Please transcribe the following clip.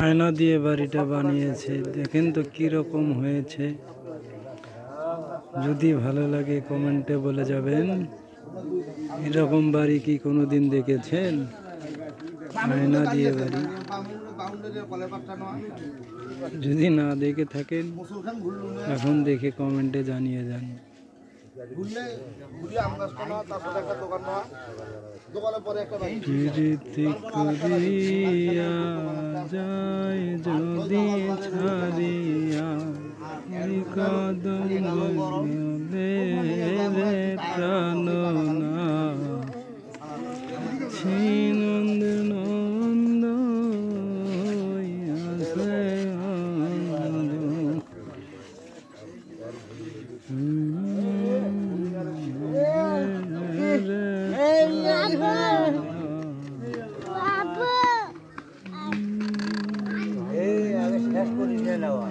আয়না দিয়ে বাড়িটা বানিয়েছে, দেখেন তো কি রকম হয়েছে। যদি ভালো লাগে কমেন্টে বলে যাবেন। এরকম বাড়ি কি কোনোদিন দেখেছেন? আয়না দিয়ে বাড়ি। যদি না দেখে থাকেন এখন দেখে কমেন্টে জানিয়ে যান। প্রীতি করিয়া যায় যদি ছাড়িয়া এই কদম রে প্রাণ না নন্দ নন্দ আছে এই আগে শেষ করি নেওয়া